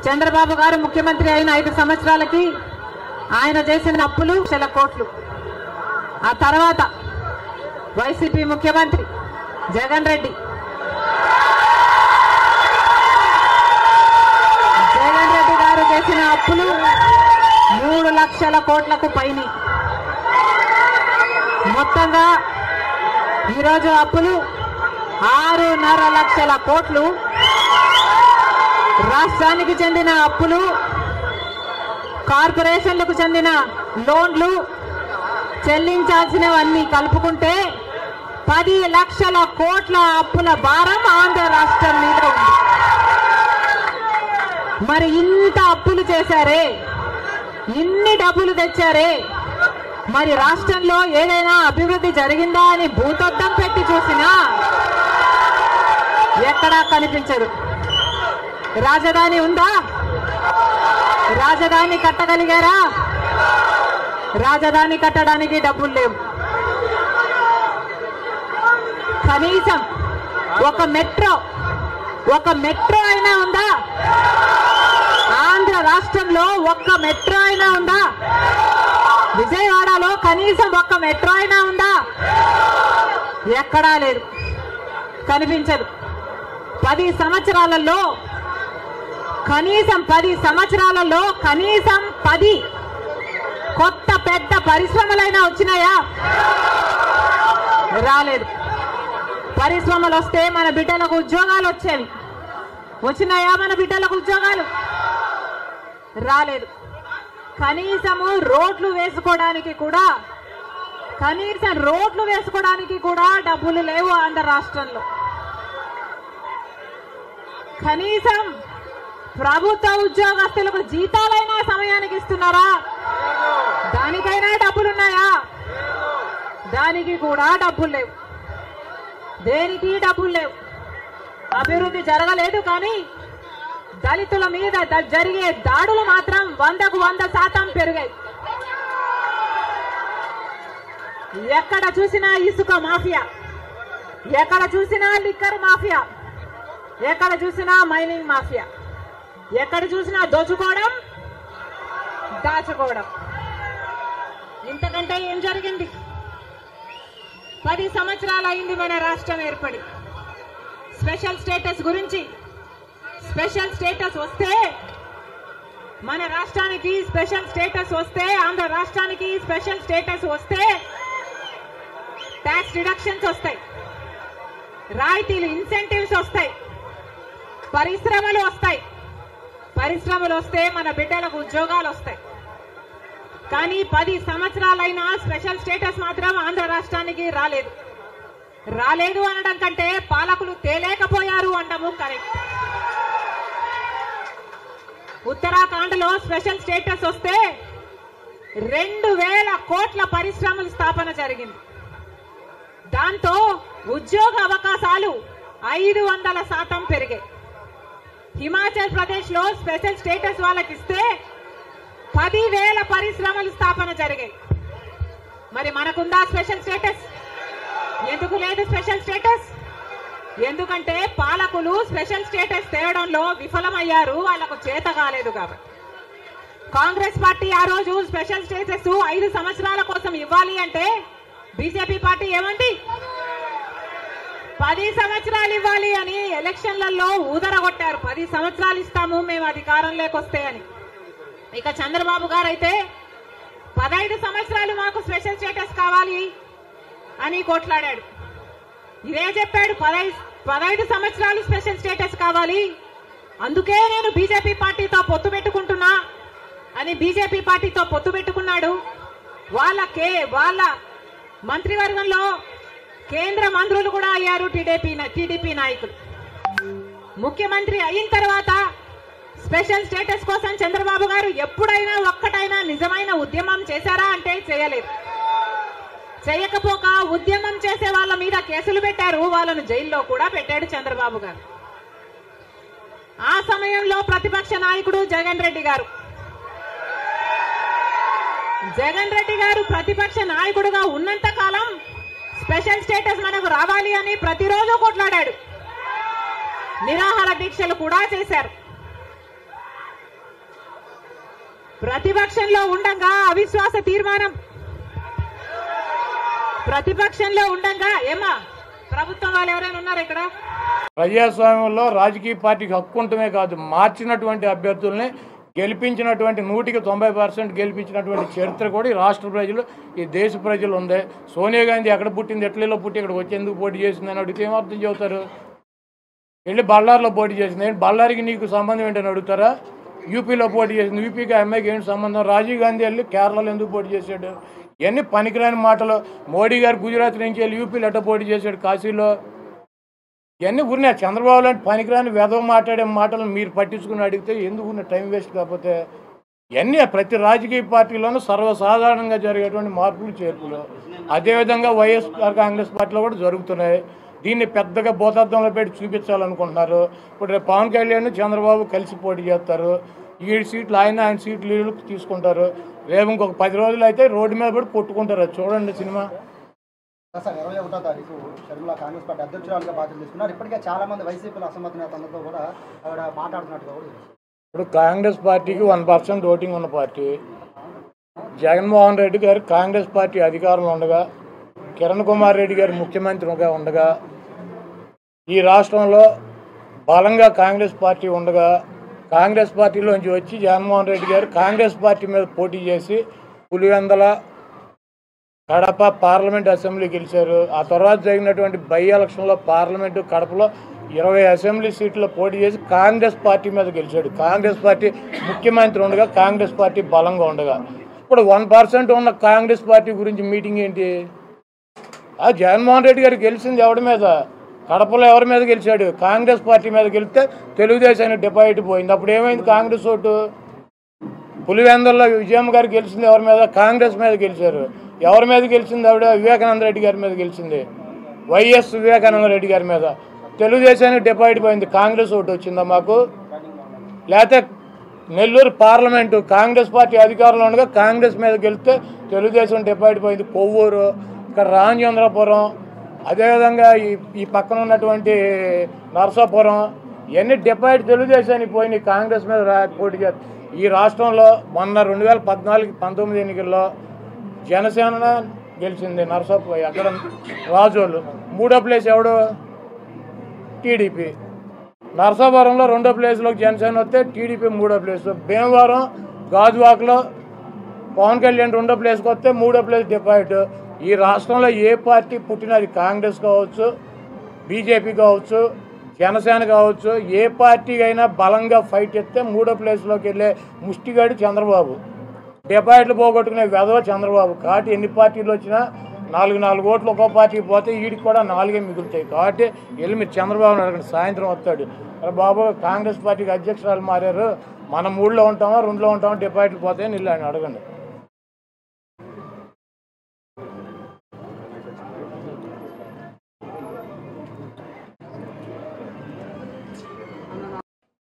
చంద్రబాబు గారు ముఖ్యమంత్రి అయిన 5 సంవత్సరాలకి ఆయన చేసిన అప్పులు లక్షల కోట్లు. ఆ తర్వాత వైసీపీ ముఖ్యమంత్రి జగన్ రెడ్డి గారు చేసిన అప్పులు 3 లక్షల కోట్లకు పైన. మొత్తంగా ఈరోజు అప్పులు 6.5 లక్షల కోట్లు. రాష్ట్రానికి చెందిన అప్పులు, కార్పొరేషన్లకు చెందిన లోన్లు చెల్లించాల్సినవన్నీ కలుపుకుంటే 10 లక్షల కోట్ల అప్పుల భారం ఆంధ్ర రాష్ట్రం మీద ఉంది. మరి ఇంత అప్పులు చేశారే, ఇన్ని డబ్బులు తెచ్చారే, మరి రాష్ట్రంలో ఏదైనా అభివృద్ధి జరిగిందా అని భూతద్దం పెట్టి చూసినా ఎక్కడా కనిపించదు. రాజధాని ఉందా? రాజధాని కట్టగలిగారా? రాజధాని కట్టడానికి డబ్బులు లేవు. కనీసం ఒక మెట్రో అయినా ఉందా? ఆంధ్ర రాష్ట్రంలో ఒక్క మెట్రో అయినా ఉందా? విజయవాడలో కనీసం ఒక్క మెట్రో అయినా ఉందా? ఎక్కడా లేదు, కనిపించదు. 10 సంవత్సరాలలో కనీసం 10 కొత్త పెద్ద పరిశ్రమలైనా వచ్చినాయా? రాలేదు. పరిశ్రమలు వస్తే మన బిడ్డలకు ఉద్యోగాలు వచ్చేవి. వచ్చినాయా మన బిడ్డలకు ఉద్యోగాలు? రాలేదు. కనీసం రోడ్లు వేసుకోవడానికి కూడా డబ్బులు లేవు ఆంధ్ర రాష్ట్రంలో. కనీసం ప్రభుత్వ ఉద్యోగస్తులకు జీతాలైనా సమయానికి ఇస్తున్నారా? దానికైనా డబ్బులున్నాయా? దానికి కూడా డబ్బులు లేవు. దేనికి డబ్బులు లేవు. అభివృద్ధి జరగలేదు. కానీ దళితుల మీద జరిగే దాడులు మాత్రం 100కు 100% పెరిగాయి. ఎక్కడ చూసినా ఇసుక మాఫియా, ఎక్కడ చూసినా లిక్కర్ మాఫియా, ఎక్కడ చూసినా మైనింగ్ మాఫియా, ఎక్కడ చూసినా దోచుకోవడం, దాచుకోవడం. ఇంతకంటే ఏం జరిగింది? 10 సంవత్సరాలు అయింది మన రాష్ట్రం ఏర్పడి. స్పెషల్ స్టేటస్ గురించి, స్పెషల్ స్టేటస్ వస్తే మన రాష్ట్రానికి స్పెషల్ స్టేటస్ వస్తే, ఆంధ్ర రాష్ట్రానికి స్పెషల్ స్టేటస్ వస్తే ట్యాక్స్ డిడక్షన్స్ వస్తాయి, రాయితీలు, ఇన్సెంటివ్స్ వస్తాయి, పరిశ్రమలు వస్తాయి. పరిశ్రమలు వస్తే మన బిడ్డలకు ఉద్యోగాలు వస్తాయి. కానీ 10 సంవత్సరాలైనా స్పెషల్ స్టేటస్ మాత్రం ఆంధ్ర రాష్ట్రానికి రాలేదు. రాలేదు అనడం కంటే పాలకులు తేలేకపోయారు అనడము కరెక్ట్. ఉత్తరాఖండ్లో స్పెషల్ స్టేటస్ వస్తే 2000 కోట్ల పరిశ్రమల స్థాపన జరిగింది. దాంతో ఉద్యోగ అవకాశాలు 500% పెరిగాయి. హిమాచల్ ప్రదేశ్ లో స్పెషల్ స్టేటస్ వాళ్ళకి ఇస్తే 10,000 పరిశ్రమల స్థాపన జరిగాయి. మరి మనకుందా స్పెషల్ స్టేటస్? ఎందుకు లేదు స్పెషల్ స్టేటస్? ఎందుకంటే పాలకులు స్పెషల్ స్టేటస్ తేవడంలో విఫలమయ్యారు, వాళ్లకు చేత కాలేదు. కాబట్టి కాంగ్రెస్ పార్టీ ఆ రోజు స్పెషల్ స్టేటస్ 5 సంవత్సరాల కోసం ఇవ్వాలి అంటే బీజేపీ పార్టీ ఏమండి 10 సంవత్సరాలు ఇవ్వాలి అని ఎలక్షన్లలో ఊదరగొట్టారు. 10 సంవత్సరాలు ఇస్తాము మేము అధికారంలోకి వస్తే అని. ఇక చంద్రబాబు గారు అయితే 15 సంవత్సరాలు మాకు స్పెషల్ స్టేటస్ కావాలి అని కొట్లాడాడు. ఇదే చెప్పాడు, 15 సంవత్సరాలు స్పెషల్ స్టేటస్ కావాలి, అందుకే నేను బీజేపీ పార్టీతో పొత్తు పెట్టుకుంటున్నా అని బీజేపీ పార్టీతో పొత్తు పెట్టుకున్నాడు. వాళ్ళ మంత్రివర్గంలో కేంద్ర మంత్రులు కూడా అయ్యారు టీడీపీ నాయకులు. ముఖ్యమంత్రి అయిన తర్వాత స్పెషల్ స్టేటస్ కోసం చంద్రబాబు గారు ఎప్పుడైనా ఒక్కటైనా నిజమైన ఉద్యమం చేశారా అంటే చేయలేదు. చేయకపోక ఉద్యమం చేసే వాళ్ళ మీద కేసులు పెట్టారు, వాళ్ళను జైల్లో కూడా పెట్టాడు చంద్రబాబు గారు. ఆ సమయంలో ప్రతిపక్ష నాయకుడు జగన్ రెడ్డి గారు ప్రతిపక్ష నాయకుడుగా ఉన్నంత కాలం స్పెషల్ స్టేటస్ మనకు రావాలి అని ప్రతిరోజు కొట్లాడాడు. నిరాహార దీక్షలు కూడా చేశారు. ప్రతిపక్షంలో ఉండగా అవిశ్వాస తీర్మానం ప్రతిపక్షంలో ఉండగా ఏమా ప్రభుత్వం వాళ్ళు ఎవరైనా ఉన్నారు ఇక్కడ? ప్రజాస్వామ్యంలో రాజకీయ పార్టీకి హక్కు ఉండటమే కాదు, మార్చినటువంటి అభ్యర్థుల్ని గెలిపించినటువంటి 100% గెలిపించినటువంటి చరిత్ర కూడా ఈ రాష్ట్ర ప్రజలు, ఈ దేశ ప్రజలు ఉంది. సోనియా గాంధీ ఎక్కడ పుట్టింది, ఎట్లలో పుట్టి ఇక్కడికి వచ్చేందుకు పోటీ చేసిందని అడిగితే ఏమర్థం చెబుతారు? వెళ్ళి బళ్ళారిలో పోటీ చేసింది, బళ్ళారికి నీకు సంబంధం ఏంటని అడుగుతారా? యూపీలో పోటీ చేసింది, యూపీకి అమ్మాయికి ఏంటి సంబంధం? రాజీవ్ గాంధీ వెళ్ళి కేరళలో ఎందుకు పోటీ చేశాడు? ఇవన్నీ పనికిరాని మాటలు. మోడీ గారు గుజరాత్ నుంచి వెళ్ళి యూపీలో ఎట్ట పోటీ చేశాడు, కాశీలో? ఇవన్నీ ఉన్నాయి. చంద్రబాబు లాంటి పనికిరాని వెధవ మాట్లాడే మాటలు మీరు పట్టించుకుని అడిగితే ఎందుకు టైం వేస్ట్? కాకపోతే ఇవన్నీ ప్రతి రాజకీయ పార్టీలోనూ సర్వసాధారణంగా జరిగేటువంటి మార్పులు చేర్పులు. అదేవిధంగా వైఎస్ఆర్ కాంగ్రెస్ పార్టీలో కూడా జరుగుతున్నాయి. దీన్ని పెద్దగా భూతార్థంలో పెట్టి చూపించాలనుకుంటున్నారు. ఇప్పుడు రేపు పవన్ కళ్యాణ్ చంద్రబాబు కలిసి పోటీ చేస్తారు. 7 సీట్లు ఆయన సీట్లు వీళ్ళు తీసుకుంటారు. రేపు ఇంకొక 10 రోజులు అయితే రోడ్డు మీద పడి కొట్టుకుంటారు. అది చూడండి సినిమా. సార్ 21వ తారీఖు షర్మిల కాంగ్రెస్ పార్టీ అధ్యక్షురాలుగా బాధ్యతలు తీసుకున్నారు. ఇప్పటికే చాలా మంది వైసీపీలో అసమ్మతి నేతలతో కూడా ఆవిడ మాట్లాడుతున్నట్టుగా కూడా. ఇప్పుడు కాంగ్రెస్ పార్టీకి 1% ఓటింగ్ ఉన్న పార్టీ. జగన్మోహన్ రెడ్డి గారు కాంగ్రెస్ పార్టీ అధికారంలో ఉండగా, కిరణ్ కుమార్ రెడ్డి గారు ముఖ్యమంత్రిగా ఉండగా, ఈ రాష్ట్రంలో బలంగా కాంగ్రెస్ పార్టీ ఉండగా, కాంగ్రెస్ పార్టీలోంచి వచ్చి జగన్మోహన్ రెడ్డి గారు కాంగ్రెస్ పార్టీ మీద పోటీ చేసి పులివెందల, కడప పార్లమెంట్ అసెంబ్లీ గెలిచారు. ఆ తర్వాత జరిగినటువంటి బై ఎలక్షన్లో పార్లమెంటు కడపలో 20 అసెంబ్లీ సీట్లో పోటీ చేసి కాంగ్రెస్ పార్టీ మీద గెలిచాడు. కాంగ్రెస్ పార్టీ ముఖ్యమంత్రి ఉండగా, కాంగ్రెస్ పార్టీ బలంగా ఉండగా. ఇప్పుడు 1% ఉన్న కాంగ్రెస్ పార్టీ గురించి మీటింగ్ ఏంటి? ఆ జగన్మోహన్ రెడ్డి గారు గెలిచింది ఎవరి మీద? కడపలో ఎవరి మీద గెలిచాడు? కాంగ్రెస్ పార్టీ మీద గెలిస్తే తెలుగుదేశానికి డిపాజిట్ పోయింది. అప్పుడు ఏమైంది కాంగ్రెస్ ఓటు? పులివెందుల్లో విజయమ్మ గారు గెలిచింది ఎవరి మీద? కాంగ్రెస్ మీద గెలిచారు. ఎవరి మీద గెలిచింది ఆవిడ? వివేకానంద రెడ్డి గారి మీద గెలిచింది. వైఎస్ వివేకానంద రెడ్డి గారి మీద. తెలుగుదేశానికి డిపాజిట్ పోయింది. కాంగ్రెస్ ఓటు వచ్చిందా మాకు? లేకపోతే నెల్లూరు పార్లమెంటు కాంగ్రెస్ పార్టీ అధికారంలో ఉండగా కాంగ్రెస్ మీద గెలిస్తే తెలుగుదేశం డిపాజిట్ పోయింది. కొవ్వూరు, ఇక్కడ రామచంద్రపురం, అదేవిధంగా ఈ పక్కన ఉన్నటువంటి నరసాపురం, ఇవన్నీ డిపాజిట్ తెలుగుదేశానికి పోయినాయి. కాంగ్రెస్ మీద పోటీ చేస్తారు. ఈ రాష్ట్రంలో మొన్న 2014-19 ఎన్నికల్లో జనసేన గెలిచింది. నరసాపురం అక్కడ రాజోళ్ళు. 3వ ప్లేస్ ఎవడు? టీడీపీ. నరసాపురంలో 2వ ప్లేస్లోకి జనసేన వస్తే టీడీపీ 3వ ప్లేస్. భీమవరం, గాజువాకలో పవన్ కళ్యాణ్ 2వ ప్లేస్కి వస్తే 3వ ప్లేస్ డిపాజిట్. ఈ రాష్ట్రంలో ఏ పార్టీ పుట్టినది, కాంగ్రెస్ కావచ్చు, బీజేపీ కావచ్చు, జనసేన కావచ్చు, ఏ పార్టీకి అయినా బలంగా ఫైట్ ఇస్తే 3వ ప్లేస్లోకి వెళ్ళే ముష్టిగాడు చంద్రబాబు. డిపాజిట్లు పోగొట్టుకునే వెధవ చంద్రబాబు. కాబట్టి ఎన్ని పార్టీలు వచ్చినా 4 ఓట్లు ఒక్కో పార్టీకి పోతే వీడికి కూడా 4 మిగులుతాయి. కాబట్టి వెళ్ళి మీరు చంద్రబాబుని అడగండి, సాయంత్రం వస్తాడు. అరే బాబు, కాంగ్రెస్ పార్టీకి అధ్యక్షురాలు మారారు, మనం 3లో ఉంటామా 2లో ఉంటామా, డిపాజిట్లు పోతాయని వెళ్ళి ఆయన అడగండి.